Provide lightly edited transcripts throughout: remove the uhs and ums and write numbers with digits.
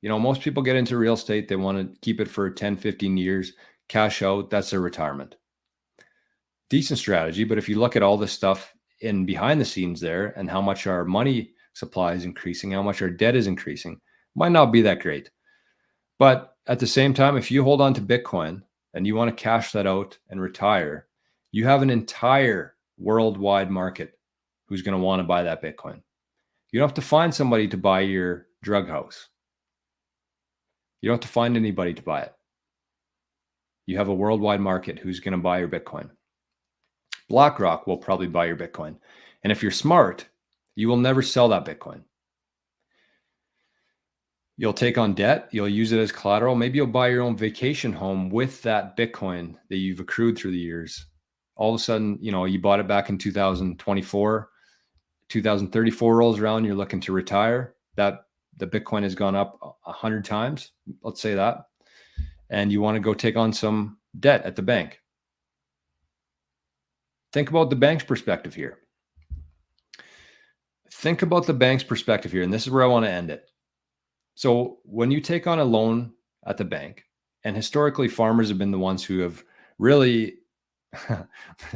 most people get into real estate. They want to keep it for 10, 15 years, cash out. That's their retirement. Decent strategy. But if you look at all this stuff in behind the scenes there and how much our money supply is increasing, how much our debt is increasing, might not be that great. But at the same time, if you hold on to Bitcoin and you want to cash that out and retire, you have an entire worldwide market who's going to want to buy that Bitcoin. You don't have to find somebody to buy your drug house. You don't have to find anybody to buy it. You have a worldwide market who's going to buy your Bitcoin. BlackRock will probably buy your Bitcoin. And if you're smart, you will never sell that Bitcoin. You'll take on debt. You'll use it as collateral. Maybe you'll buy your own vacation home with that Bitcoin that you've accrued through the years. All of a sudden, you bought it back in 2024, 2034 rolls around, you're looking to retire. That the Bitcoin has gone up 100 times, let's say that, and you want to go take on some debt at the bank. Think about the bank's perspective here. Think about the bank's perspective here, and this is where I want to end it. So when you take on a loan at the bank, and historically farmers have been the ones who have really,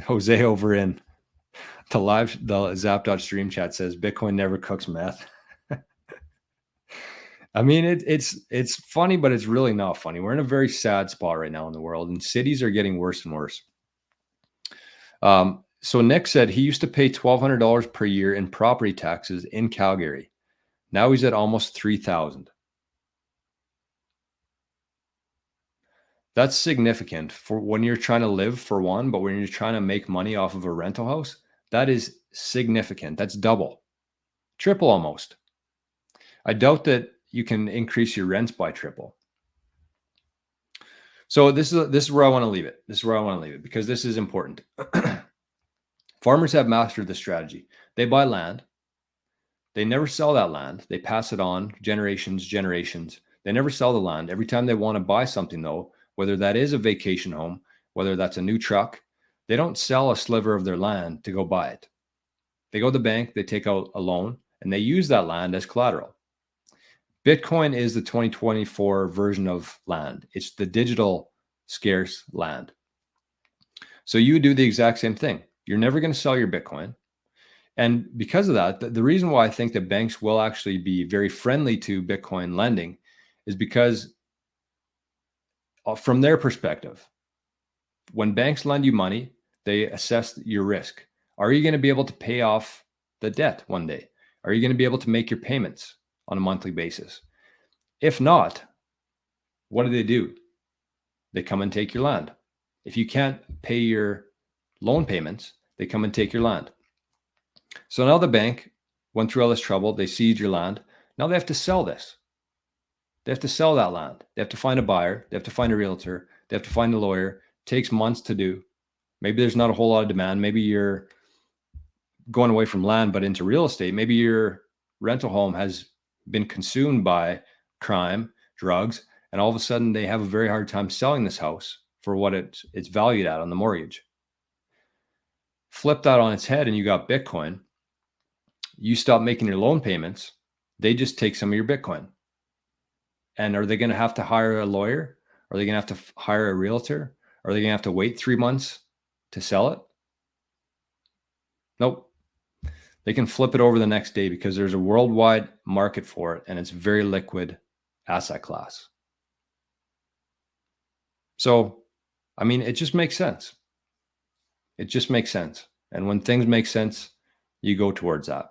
Jose over in the Zap.stream chat says Bitcoin never cooks meth. I mean, it's funny, but it's really not funny. We're in a very sad spot right now in the world, and cities are getting worse and worse. So Nick said he used to pay $1,200 per year in property taxes in Calgary. Now he's at almost $3,000. That's significant for when you're trying to live, for one, but when you're trying to make money off of a rental house, that is significant. That's double, triple almost. I doubt that you can increase your rents by triple. So this is where I want to leave it. This is where I want to leave it because this is important. Farmers have mastered the strategy. They buy land. They never sell that land. They pass it on generations. They never sell the land. Every time they want to buy something, though, whether that is a vacation home, whether that's a new truck, they don't sell a sliver of their land to go buy it. They go to the bank, they take out a loan, and they use that land as collateral. Bitcoin is the 2024 version of land. It's the digital scarce land. So you do the exact same thing. You're never going to sell your Bitcoin. And because of that, the reason why I think that banks will actually be very friendly to Bitcoin lending is because from their perspective, when banks lend you money, they assess your risk. Are you going to be able to pay off the debt one day? Are you going to be able to make your payments on a monthly basis? If not, what do? They come and take your land. If you can't pay your loan payments, they come and take your land. So now the bank went through all this trouble. They seized your land. Now they have to sell this. They have to sell that land. They have to find a buyer. They have to find a realtor. They have to find a lawyer. It takes months to do. Maybe there's not a whole lot of demand. Maybe you're going away from land, but into real estate. Maybe your rental home has been consumed by crime, drugs, and all of a sudden they have a very hard time selling this house for what it's valued at on the mortgage. Flip that on its head and you got Bitcoin. You stop making your loan payments. They just take some of your Bitcoin. And are they going to have to hire a lawyer? Are they going to have to hire a realtor? Are they going to have to wait 3 months to sell it? Nope. They can flip it over the next day because there's a worldwide market for it and it's a very liquid asset class. So, I mean, it just makes sense. It just makes sense. And when things make sense, you go towards that.